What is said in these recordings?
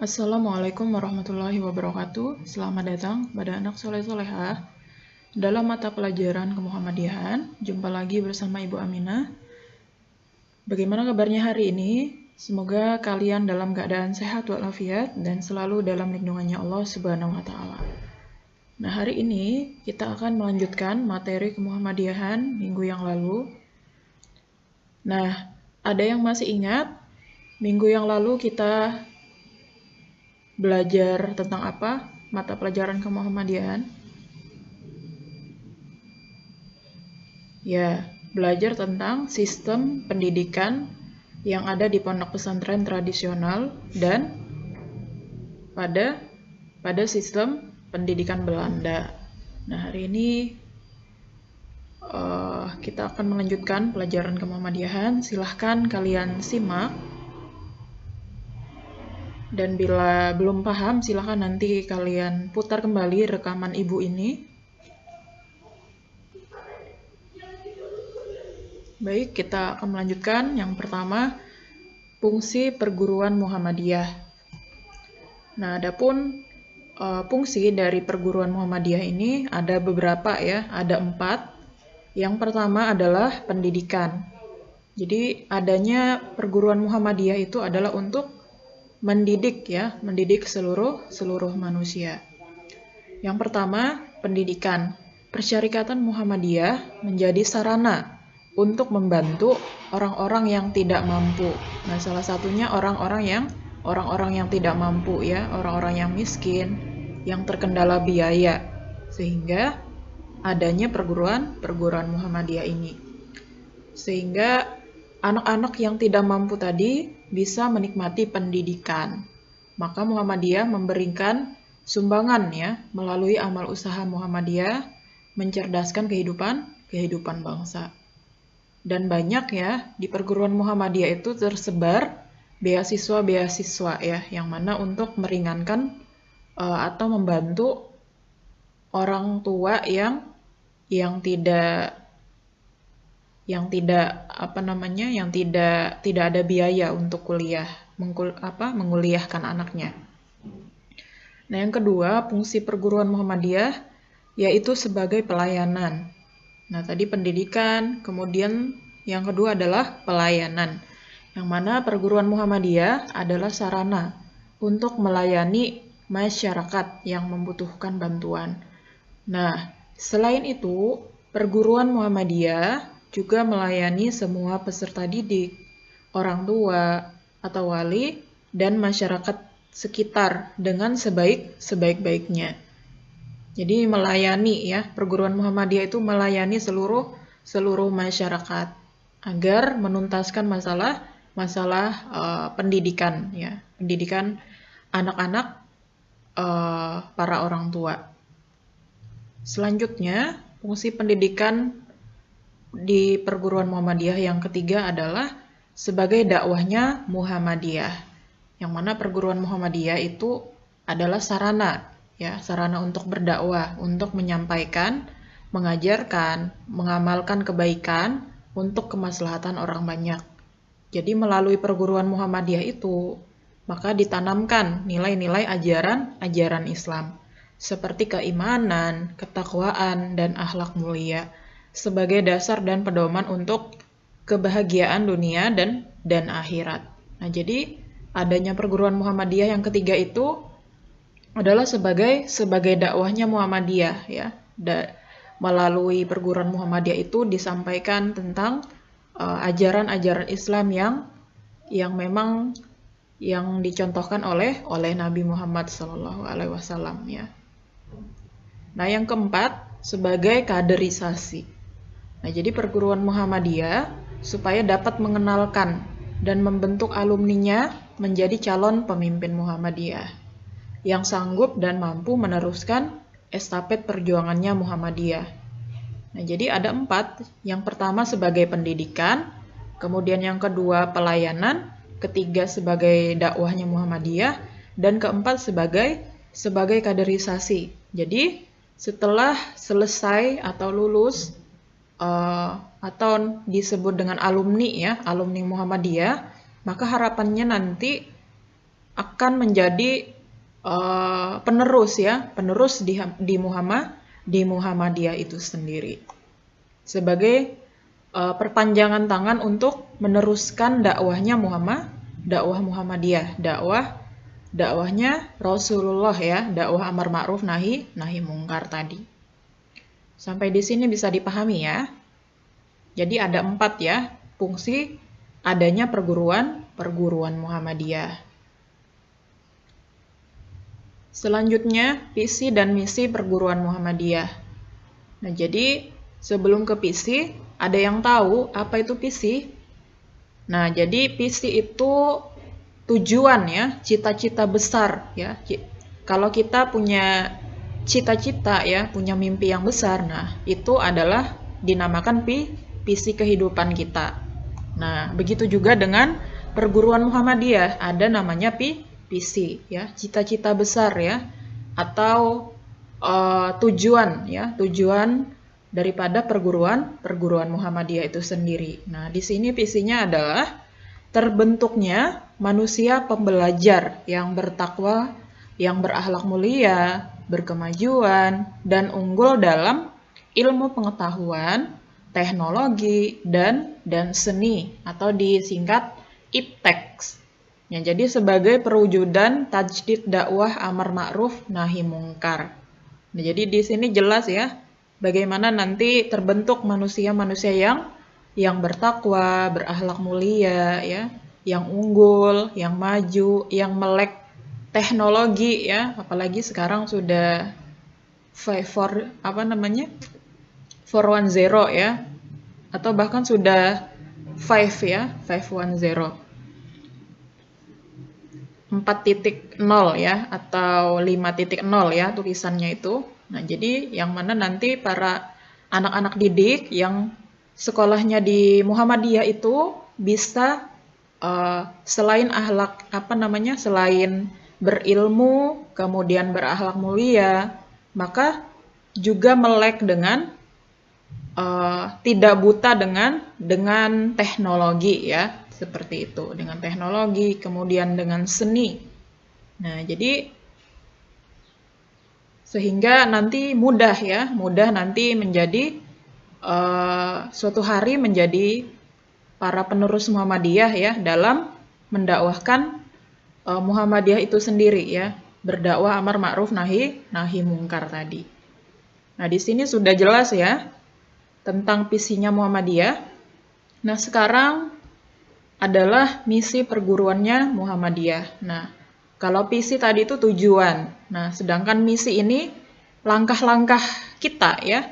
Assalamualaikum warahmatullahi wabarakatuh. Selamat datang pada anak soleh-solehah dalam mata pelajaran kemuhammadiyahan. Jumpa lagi bersama Ibu Aminah. Bagaimana kabarnya hari ini? Semoga kalian dalam keadaan sehat walafiat dan selalu dalam lindungannya Allah Subhanahu wa taala. Nah, hari ini kita akan melanjutkan materi kemuhammadiyahan minggu yang lalu. Nah, ada yang masih ingat minggu yang lalu kita belajar tentang apa? Mata pelajaran kemuhammadiyahan? Ya, belajar tentang sistem pendidikan yang ada di pondok pesantren tradisional dan pada sistem pendidikan Belanda. Nah, hari ini kita akan melanjutkan pelajaran kemuhammadiyahan. Silahkan kalian simak. Dan bila belum paham, silahkan nanti kalian putar kembali rekaman ibu ini. Baik, kita akan melanjutkan. Yang pertama, fungsi perguruan Muhammadiyah. Nah, adapun fungsi dari perguruan Muhammadiyah ini ada beberapa ya, ada 4. Yang pertama adalah pendidikan. Jadi adanya perguruan Muhammadiyah itu adalah untuk mendidik seluruh manusia. Yang pertama, pendidikan. Persyarikatan Muhammadiyah menjadi sarana untuk membantu orang-orang yang tidak mampu. Nah, salah satunya orang-orang yang tidak mampu ya, orang-orang yang miskin, yang terkendala biaya. Sehingga adanya perguruan Muhammadiyah ini. Sehingga anak-anak yang tidak mampu tadi bisa menikmati pendidikan. Maka Muhammadiyah memberikan sumbangan ya melalui amal usaha Muhammadiyah mencerdaskan kehidupan bangsa. Dan banyak ya di perguruan Muhammadiyah itu tersebar beasiswa ya yang mana untuk meringankan atau membantu orang tua yang tidak ada biaya untuk menguliahkan anaknya. Nah, yang kedua, fungsi perguruan Muhammadiyah yaitu sebagai pelayanan. Nah, tadi pendidikan, kemudian yang kedua adalah pelayanan. Yang mana perguruan Muhammadiyah adalah sarana untuk melayani masyarakat yang membutuhkan bantuan. Nah, selain itu, perguruan Muhammadiyah juga melayani semua peserta didik, orang tua atau wali, dan masyarakat sekitar dengan sebaik-baiknya. Jadi melayani ya, perguruan Muhammadiyah itu melayani seluruh masyarakat agar menuntaskan masalah pendidikan ya, pendidikan anak-anak para orang tua. Selanjutnya, fungsi pendidikan di perguruan Muhammadiyah yang ketiga adalah sebagai dakwahnya Muhammadiyah. Yang mana perguruan Muhammadiyah itu adalah sarana untuk berdakwah, untuk menyampaikan, mengajarkan, mengamalkan kebaikan untuk kemaslahatan orang banyak. Jadi melalui perguruan Muhammadiyah itu, maka ditanamkan nilai-nilai ajaran Islam, seperti keimanan, ketakwaan, dan akhlak mulia, sebagai dasar dan pedoman untuk kebahagiaan dunia dan akhirat. Nah, jadi adanya perguruan Muhammadiyah yang ketiga itu adalah sebagai dakwahnya Muhammadiyah ya. Melalui perguruan Muhammadiyah itu disampaikan tentang ajaran-ajaran Islam yang memang yang dicontohkan oleh Nabi Muhammad SAW ya. Nah, yang keempat sebagai kaderisasi. Nah, jadi perguruan Muhammadiyah supaya dapat mengenalkan dan membentuk alumninya menjadi calon pemimpin Muhammadiyah yang sanggup dan mampu meneruskan estafet perjuangannya Muhammadiyah. Nah, jadi ada 4. Yang pertama sebagai pendidikan, kemudian yang kedua pelayanan, ketiga sebagai dakwahnya Muhammadiyah, dan keempat sebagai kaderisasi. Jadi setelah selesai atau lulus atau disebut dengan alumni ya, alumni Muhammadiyah, maka harapannya nanti akan menjadi penerus ya, penerus di Muhammadiyah itu sendiri. Sebagai perpanjangan tangan untuk meneruskan dakwahnya dakwah Muhammadiyah, dakwahnya Rasulullah ya, dakwah amar ma'ruf nahi mungkar tadi. Sampai di sini bisa dipahami ya. Jadi ada 4 ya fungsi adanya perguruan Muhammadiyah. Selanjutnya, visi dan misi perguruan Muhammadiyah. Nah, jadi sebelum ke visi, ada yang tahu apa itu visi? Nah, jadi visi itu tujuan ya, cita-cita besar ya. Kalau kita punya cita-cita ya, punya mimpi yang besar, nah itu adalah dinamakan visi kehidupan kita. Nah, begitu juga dengan perguruan Muhammadiyah, ada namanya visi ya, cita-cita besar ya, atau tujuan ya, tujuan daripada perguruan Muhammadiyah itu sendiri. Nah, di sini visinya adalah terbentuknya manusia pembelajar yang bertakwa, yang berakhlak mulia, berkemajuan, dan unggul dalam ilmu pengetahuan, teknologi, dan seni atau disingkat IPTEX. Ya, jadi sebagai perwujudan tajdid dakwah amar ma'ruf nahi mungkar. Nah, jadi di sini jelas ya bagaimana nanti terbentuk manusia-manusia yang bertakwa, berakhlak mulia ya, yang unggul, yang maju, yang melek teknologi ya, apalagi sekarang sudah 410 ya, atau bahkan sudah 5 ya, 510. 4.0 ya, atau 5.0 ya tulisannya itu. Nah, jadi yang mana nanti para anak-anak didik yang sekolahnya di Muhammadiyah itu bisa selain selain berilmu, kemudian berakhlak mulia, maka juga melek dengan tidak buta dengan teknologi ya, seperti itu, dengan teknologi, kemudian dengan seni. Nah, jadi sehingga nanti mudah nanti menjadi suatu hari menjadi para penerus Muhammadiyah ya dalam mendakwahkan Muhammadiyah itu sendiri ya, berdakwah amar ma'ruf nahi mungkar tadi. Nah, di sini sudah jelas ya tentang visinya Muhammadiyah. Nah, sekarang adalah misi perguruannya Muhammadiyah. Nah, kalau visi tadi itu tujuan. Nah, sedangkan misi ini langkah-langkah kita ya,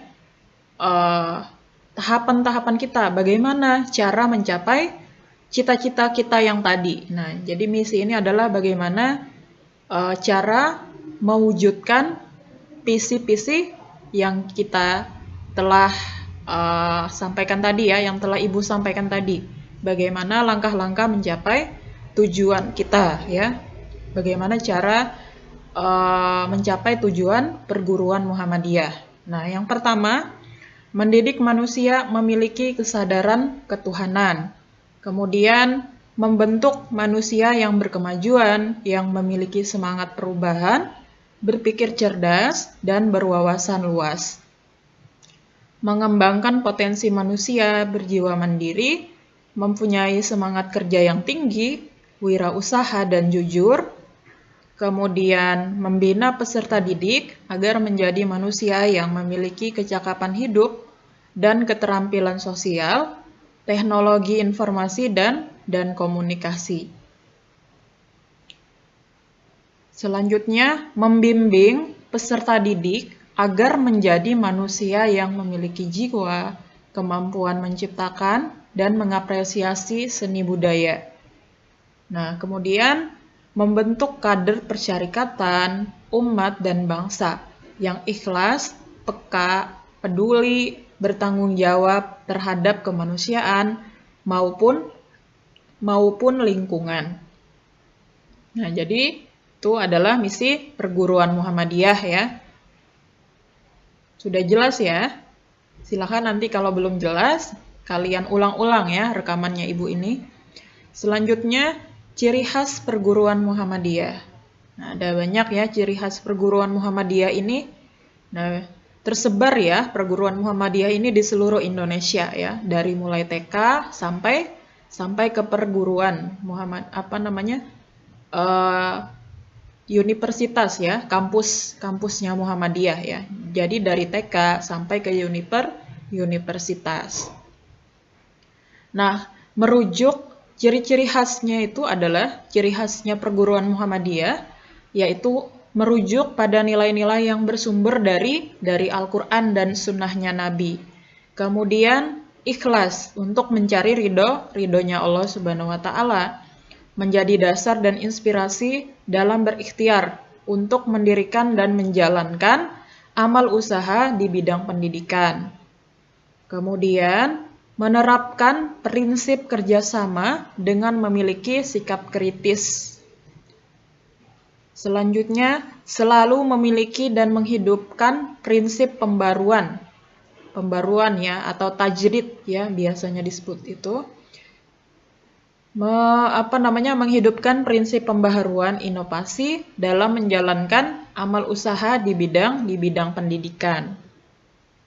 tahapan-tahapan kita, bagaimana cara mencapai cita-cita kita yang tadi. Nah, jadi misi ini adalah bagaimana cara mewujudkan visi-visi yang kita telah sampaikan tadi ya, yang telah Ibu sampaikan tadi. Bagaimana langkah-langkah mencapai tujuan kita ya. Bagaimana cara mencapai tujuan perguruan Muhammadiyah. Nah, yang pertama, mendidik manusia memiliki kesadaran ketuhanan. Kemudian membentuk manusia yang berkemajuan, yang memiliki semangat perubahan, berpikir cerdas, dan berwawasan luas. Mengembangkan potensi manusia berjiwa mandiri, mempunyai semangat kerja yang tinggi, wirausaha dan jujur, kemudian membina peserta didik agar menjadi manusia yang memiliki kecakapan hidup dan keterampilan sosial, teknologi informasi dan komunikasi. Selanjutnya, membimbing peserta didik agar menjadi manusia yang memiliki jiwa, kemampuan menciptakan, dan mengapresiasi seni budaya. Nah, kemudian membentuk kader persyarikatan, umat, dan bangsa yang ikhlas, peka, peduli, bertanggung jawab terhadap kemanusiaan maupun lingkungan. Nah, jadi itu adalah misi perguruan Muhammadiyah ya. Sudah jelas ya? Silakan nanti kalau belum jelas, kalian ulang-ulang ya rekamannya Ibu ini. Selanjutnya, ciri khas perguruan Muhammadiyah. Nah, ada banyak ya ciri khas perguruan Muhammadiyah ini. Nah, tersebar ya perguruan Muhammadiyah ini di seluruh Indonesia ya, dari mulai TK sampai ke perguruan universitas ya, kampusnya Muhammadiyah ya. Jadi dari TK sampai ke universitas. Nah, merujuk ciri-ciri khasnya itu adalah ciri khasnya perguruan Muhammadiyah, yaitu merujuk pada nilai-nilai yang bersumber dari Al-Quran dan sunnahnya Nabi. Kemudian ikhlas untuk mencari ridhonya Allah Subhanahu wa Ta'ala, menjadi dasar dan inspirasi dalam berikhtiar untuk mendirikan dan menjalankan amal usaha di bidang pendidikan. Kemudian menerapkan prinsip kerjasama dengan memiliki sikap kritis. Selanjutnya, selalu memiliki dan menghidupkan prinsip pembaruan ya, atau tajdid ya biasanya disebut itu. Menghidupkan prinsip pembaharuan inovasi dalam menjalankan amal usaha di bidang pendidikan.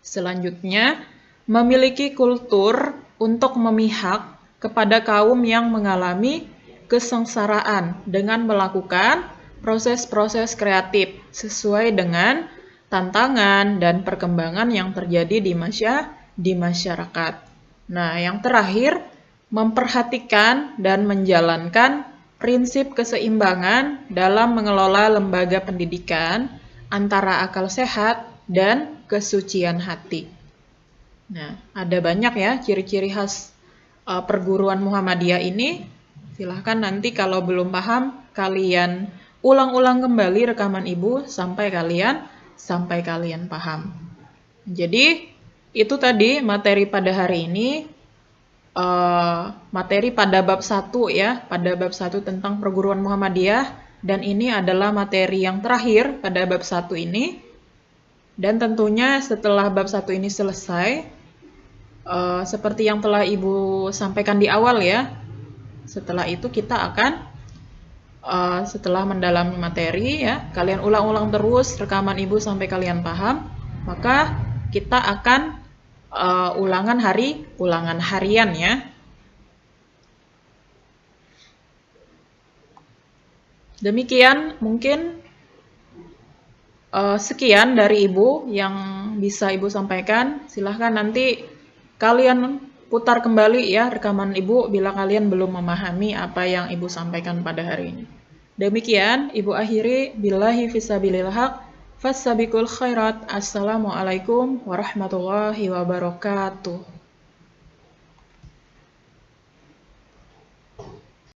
Selanjutnya, memiliki kultur untuk memihak kepada kaum yang mengalami kesengsaraan dengan melakukan proses-proses kreatif sesuai dengan tantangan dan perkembangan yang terjadi di masyarakat. Nah, yang terakhir, memperhatikan dan menjalankan prinsip keseimbangan dalam mengelola lembaga pendidikan antara akal sehat dan kesucian hati. Nah, ada banyak ya ciri-ciri khas perguruan Muhammadiyah ini. Silahkan nanti kalau belum paham, kalian ulang-ulang kembali rekaman Ibu sampai kalian paham. Jadi, itu tadi materi pada hari ini. Materi pada bab 1 ya, pada bab 1 tentang perguruan Muhammadiyah, dan ini adalah materi yang terakhir pada bab 1 ini. Dan tentunya setelah bab 1 ini selesai, seperti yang telah Ibu sampaikan di awal ya, setelah itu kita akan setelah mendalami materi ya, kalian ulang-ulang terus rekaman Ibu sampai kalian paham, maka kita akan ulangan harian ya. Demikian mungkin sekian dari Ibu yang bisa Ibu sampaikan. Silahkan nanti kalian putar kembali ya rekaman Ibu bila kalian belum memahami apa yang Ibu sampaikan pada hari ini. Demikian Ibu akhiri, billahi fisabilil haq, fassabiqul khairat. Assalamualaikum warahmatullahi wabarakatuh.